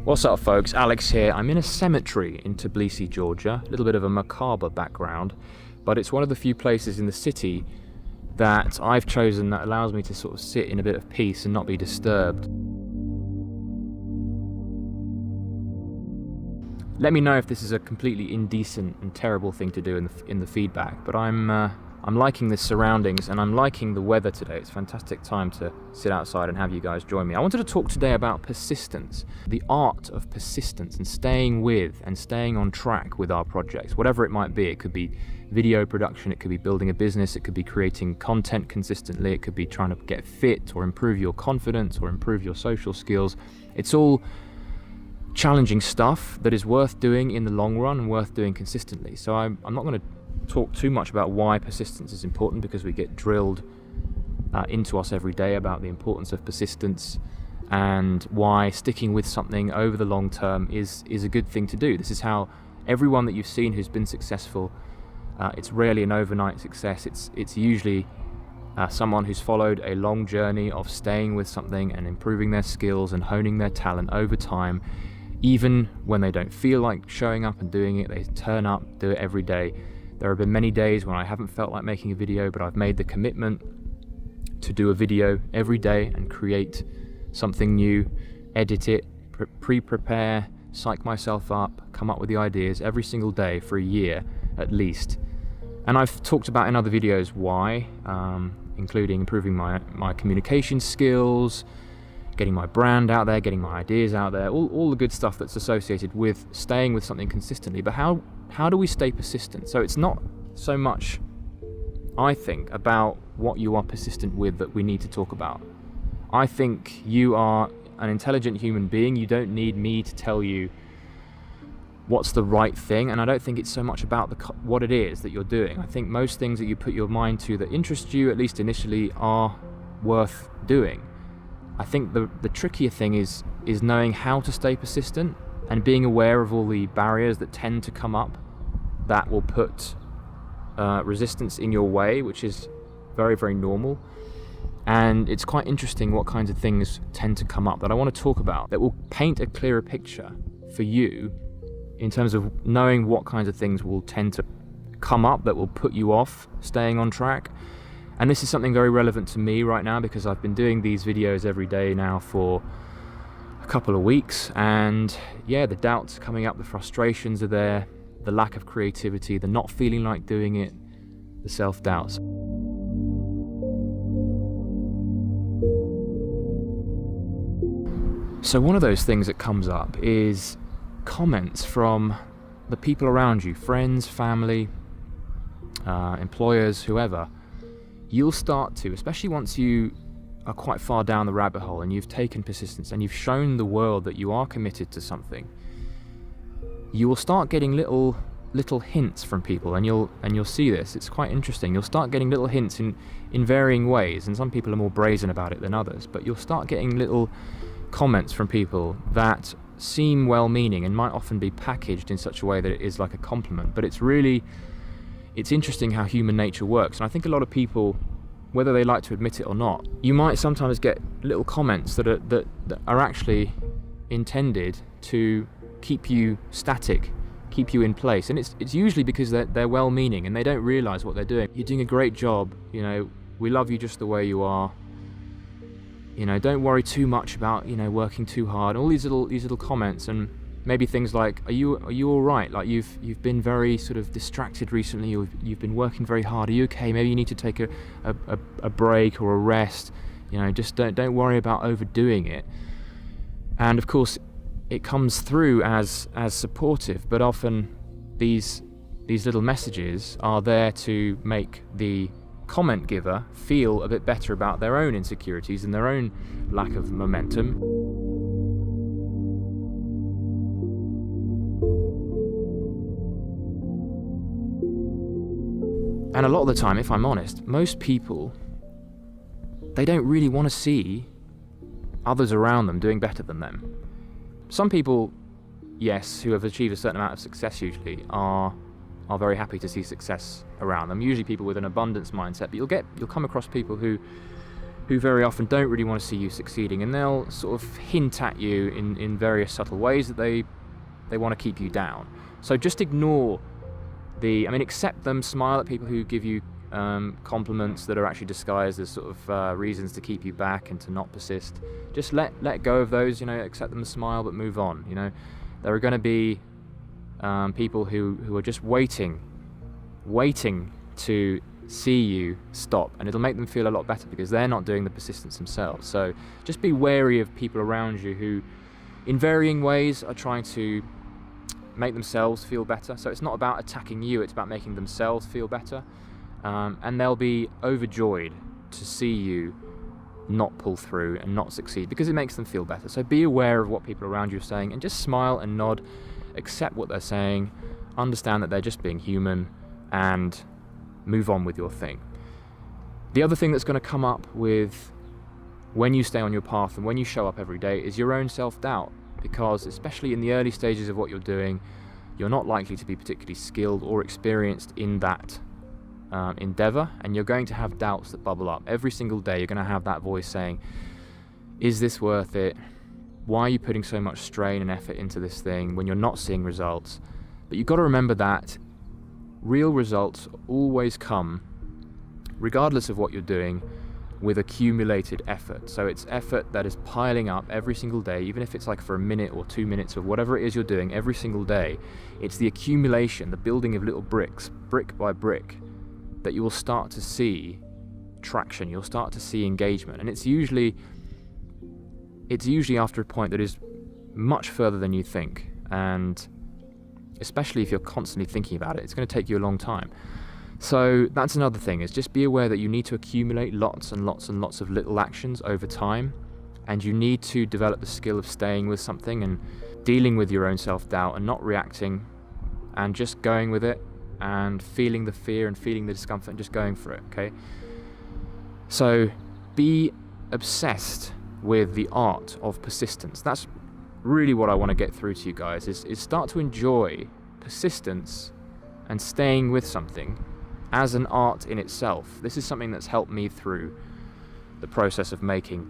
What's up folks, Alex here. I'm in a cemetery in Tbilisi, Georgia. A little bit of a macabre background, but it's one of the few places in the city that I've chosen that allows me to sort of sit in a bit of peace and not be disturbed. Let me know if this is a completely indecent and terrible thing to do in the feedback, but I'm liking the surroundings and I'm liking the weather today. It's a fantastic time to sit outside and have you guys join me. I wanted to talk today about persistence, the art of persistence and staying with and staying on track with our projects, whatever it might be. It could be video production, it could be building a business, it could be creating content consistently, it could be trying to get fit or improve your confidence or improve your social skills. It's all challenging stuff that is worth doing in the long run and worth doing consistently. So I'm not going to talk too much about why persistence is important, because we get drilled into us every day about the importance of persistence and why sticking with something over the long term is a good thing to do. This is how everyone that you've seen who's been successful, it's rarely an overnight success. It's usually someone who's followed a long journey of staying with something and improving their skills and honing their talent over time. Even when they don't feel like showing up and doing it, they turn up, do it every day. There have been many days when I haven't felt like making a video, but I've made the commitment to do a video every day and create something new, edit it, pre-prepare, psych myself up, come up with the ideas every single day for a year at least. And I've talked about in other videos why, including improving my communication skills, getting my brand out there, getting my ideas out there, all the good stuff that's associated with staying with something consistently. But how do we stay persistent? So it's not so much, I think, about what you are persistent with that we need to talk about. I think you are an intelligent human being. You don't need me to tell you what's the right thing, and I don't think it's so much about what it is that you're doing. I think most things that you put your mind to that interest you, at least initially, are worth doing. I think the trickier thing is knowing how to stay persistent and being aware of all the barriers that tend to come up that will put resistance in your way, which is very, very normal. And it's quite interesting what kinds of things tend to come up that I want to talk about that will paint a clearer picture for you in terms of knowing what kinds of things will tend to come up that will put you off staying on track. And this is something very relevant to me right now because I've been doing these videos every day now for a couple of weeks, and yeah, the doubts are coming up, the frustrations are there, the lack of creativity, the not feeling like doing it, the self-doubts. So one of those things that comes up is comments from the people around you, friends, family, employers, whoever. You'll start to, especially once you are quite far down the rabbit hole and you've taken persistence and you've shown the world that you are committed to something, you will start getting little hints from people, and you'll see this. It's quite interesting. You'll start getting little hints in varying ways, and some people are more brazen about it than others, but you'll start getting little comments from people that seem well-meaning and might often be packaged in such a way that it is like a compliment, but it's interesting how human nature works. And I think a lot of people, whether they like to admit it or not, you might sometimes get little comments that are actually intended to keep you static, keep you in place. And it's usually because they're well-meaning and they don't realize what they're doing. You're doing a great job, we love you just the way you are. Don't worry too much about, working too hard. All these little comments, and maybe things like, are you all right? Like you've been very sort of distracted recently. You've been working very hard. Are you okay? Maybe you need to take a break or a rest. Just don't worry about overdoing it. And of course, it comes through as supportive, but often these little messages are there to make the comment giver feel a bit better about their own insecurities and their own lack of momentum. And a lot of the time, if I'm honest, most people, they don't really want to see others around them doing better than them. Some people, yes, who have achieved a certain amount of success usually are very happy to see success around them. Usually people with an abundance mindset, but you'll come across people who who very often don't really want to see you succeeding, and they'll sort of hint at you in various subtle ways that they want to keep you down. So just ignore accept them, smile at people who give you compliments that are actually disguised as sort of reasons to keep you back and to not persist. Just let go of those, accept them, smile, but move on. There are going to be people who are just waiting to see you stop, and it'll make them feel a lot better because they're not doing the persistence themselves. So just be wary of people around you who, in varying ways, are trying to make themselves feel better. So it's not about attacking you, it's about making themselves feel better. And they'll be overjoyed to see you not pull through and not succeed because it makes them feel better. So be aware of what people around you are saying and just smile and nod, accept what they're saying, understand that they're just being human, and move on with your thing. The other thing that's going to come up with when you stay on your path and when you show up every day is your own self-doubt, because especially in the early stages of what you're doing, you're not likely to be particularly skilled or experienced in that endeavor, and you're going to have doubts that bubble up every single day. You're going to have that voice saying, is this worth it? Why are you putting so much strain and effort into this thing when you're not seeing results? But you've got to remember that real results always come, regardless of what you're doing, with accumulated effort. So it's effort that is piling up every single day, even if it's like for a minute or 2 minutes or whatever it is you're doing every single day. It's the accumulation, the building of little bricks, brick by brick, that you will start to see traction, you'll start to see engagement. And it's usually after a point that is much further than you think, and especially if you're constantly thinking about it, it's going to take you a long time. So that's another thing, is just be aware that you need to accumulate lots and lots and lots of little actions over time, and you need to develop the skill of staying with something and dealing with your own self-doubt and not reacting and just going with it and feeling the fear and feeling the discomfort and just going for it, okay? So be obsessed with the art of persistence. That's really what I want to get through to you guys, is start to enjoy persistence and staying with something as an art in itself. This is something that's helped me through the process of making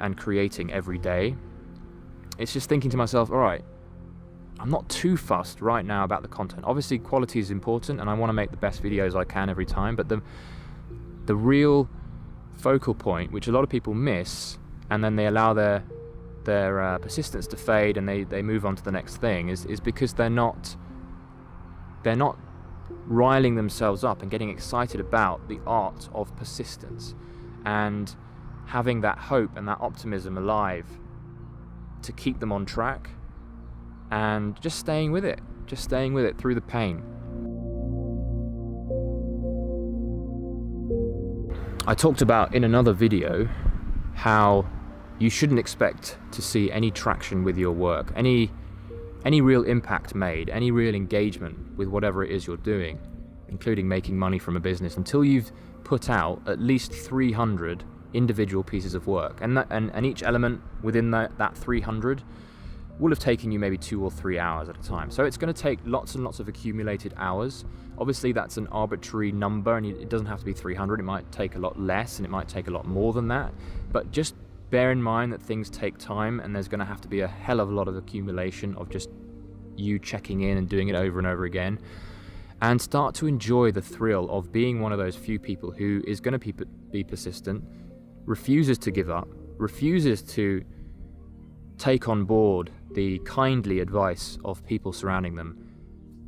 and creating every day. It's just thinking to myself, all right, I'm not too fussed right now about the content. Obviously quality is important and I want to make the best videos I can every time, but the real focal point, which a lot of people miss, and then they allow their persistence to fade and they move on to the next thing, is because they're not riling themselves up and getting excited about the art of persistence and having that hope and that optimism alive to keep them on track, and just staying with it through the pain. I talked about in another video how you shouldn't expect to see any traction with your work, any real impact made, any real engagement with whatever it is you're doing, including making money from a business, until you've put out at least 300 individual pieces of work, and each element within that 300 will have taken you maybe 2 or 3 hours at a time. So it's going to take lots and lots of accumulated hours. Obviously that's an arbitrary number, and it doesn't have to be 300. It might take a lot less and it might take a lot more than that, but just bear in mind that things take time, and there's going to have to be a hell of a lot of accumulation of just you checking in and doing it over and over again, and start to enjoy the thrill of being one of those few people who is going to be persistent, refuses to give up, refuses to take on board the kindly advice of people surrounding them,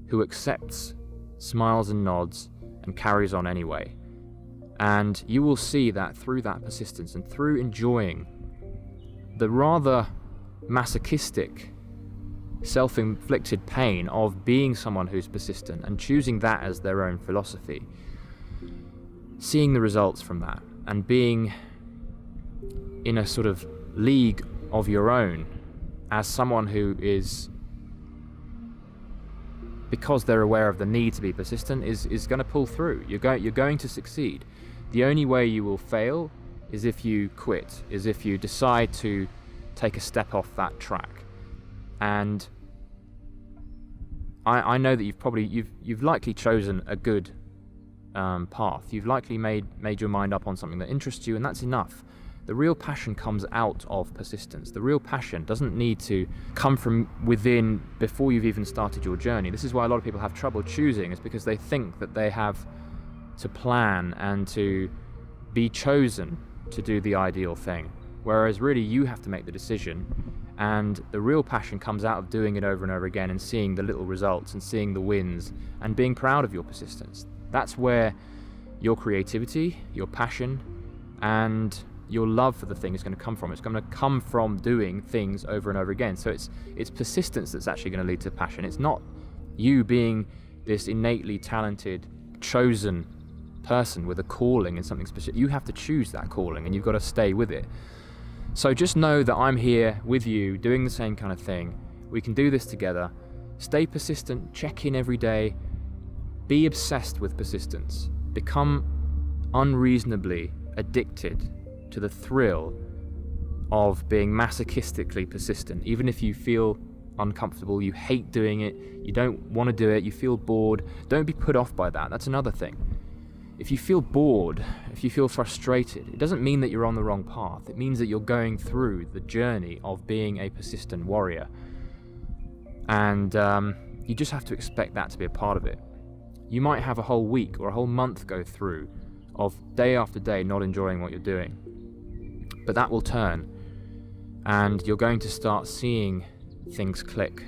who accepts, smiles and nods, and carries on anyway. And you will see that through that persistence and through enjoying the rather masochistic, self-inflicted pain of being someone who's persistent and choosing that as their own philosophy, seeing the results from that and being in a sort of league of your own as someone who is, because they're aware of the need to be persistent, is going to pull through. You're going to succeed. The only way you will fail is if you quit, is if you decide to take a step off that track. And I know that you've likely chosen a good path. You've likely made your mind up on something that interests you, and that's enough. The real passion comes out of persistence. The real passion doesn't need to come from within before you've even started your journey. This is why a lot of people have trouble choosing, is because they think that they have to plan and to be chosen to do the ideal thing. Whereas really you have to make the decision, and the real passion comes out of doing it over and over again and seeing the little results and seeing the wins and being proud of your persistence. That's where your creativity, your passion, and your love for the thing is going to come from. It's going to come from doing things over and over again. So it's persistence that's actually going to lead to passion. It's not you being this innately talented, chosen person with a calling in something specific. You have to choose that calling, and you've got to stay with it. So just know that I'm here with you doing the same kind of thing. We can do this together. Stay persistent, check in every day, be obsessed with persistence, become unreasonably addicted to the thrill of being masochistically persistent. Even if you feel uncomfortable, you hate doing it, you don't want to do it, you feel bored, don't be put off by that. That's another thing. If you feel bored, if you feel frustrated, it doesn't mean that you're on the wrong path. It means that you're going through the journey of being a persistent warrior. And you just have to expect that to be a part of it. You might have a whole week or a whole month go through of day after day not enjoying what you're doing. But that will turn, and you're going to start seeing things click,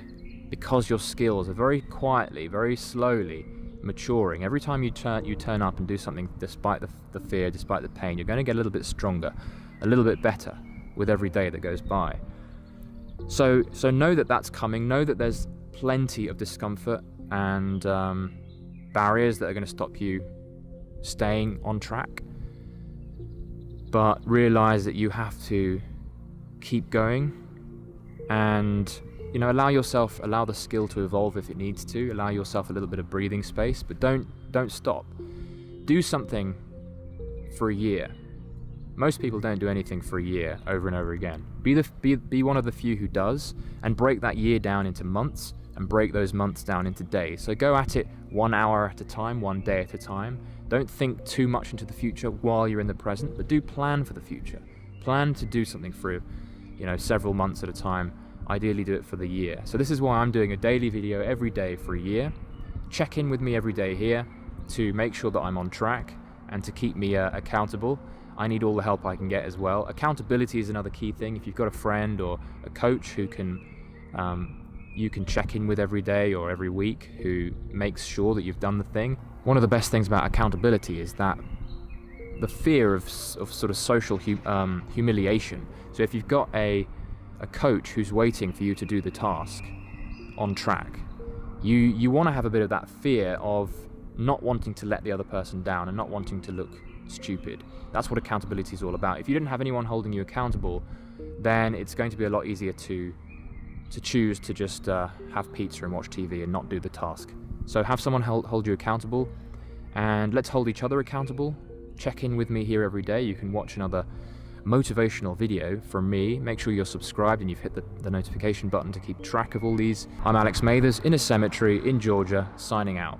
because your skills are very quietly, very slowly maturing. Every time you turn up and do something, despite the fear, despite the pain, you're going to get a little bit stronger, a little bit better with every day that goes by. So know that that's coming. Know that there's plenty of discomfort and barriers that are going to stop you staying on track. But realize that you have to keep going, and allow the skill to evolve if it needs to. Allow yourself a little bit of breathing space, but don't stop. Do something for a year. Most people don't do anything for a year over and over again. Be one of the few who does, and break that year down into months, and break those months down into days. So go at it 1 hour at a time, 1 day at a time. Don't think too much into the future while you're in the present, but do plan for the future. Plan to do something for, several months at a time. Ideally do it for the year. So this is why I'm doing a daily video every day for a year. Check in with me every day here to make sure that I'm on track and to keep me accountable. I need all the help I can get as well. Accountability is another key thing. If you've got a friend or a coach who you can check in with every day or every week, who makes sure that you've done the thing. One of the best things about accountability is that the fear of sort of social humiliation. So if you've got a coach who's waiting for you to do the task on track, you want to have a bit of that fear of not wanting to let the other person down and not wanting to look stupid. That's what accountability is all about. If you didn't have anyone holding you accountable, then it's going to be a lot easier to choose to just have pizza and watch TV and not do the task. So have someone hold you accountable, and let's hold each other accountable. Check in with me here every day. You can watch another motivational video from me. Make sure you're subscribed and you've hit the notification button to keep track of all these. I'm Alex Mathers in a cemetery in Georgia, signing out.